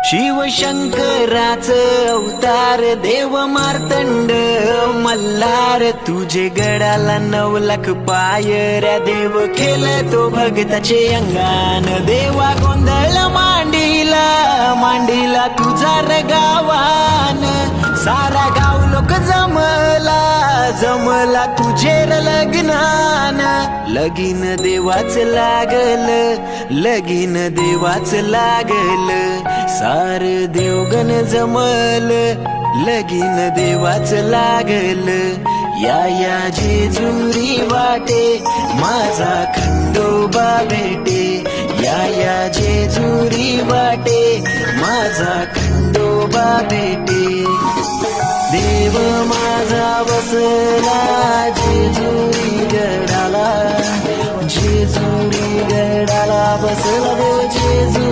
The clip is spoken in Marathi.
शिवशंकराच अवतार देव मार्तंड मल्हार तुझे गडाला 9 लाख पायऱ्या देव केलं तो भगताचे अंगान देवा गोंधळ मांडीला मांडीला तुझा रे गावान सारा गाव लोक जमला तुझे लग्नान लगीन देवाच लागल लगीन देवाच लागल सार देवगण जमल लगीन देवाच लागल या जेजुरी वाटे माझा खंडोबा भेटे या जेजुरी वाटे माझा खंडोबा भेटे देव माझा बसला जेजुरी गडाला बसला देव जेजुरी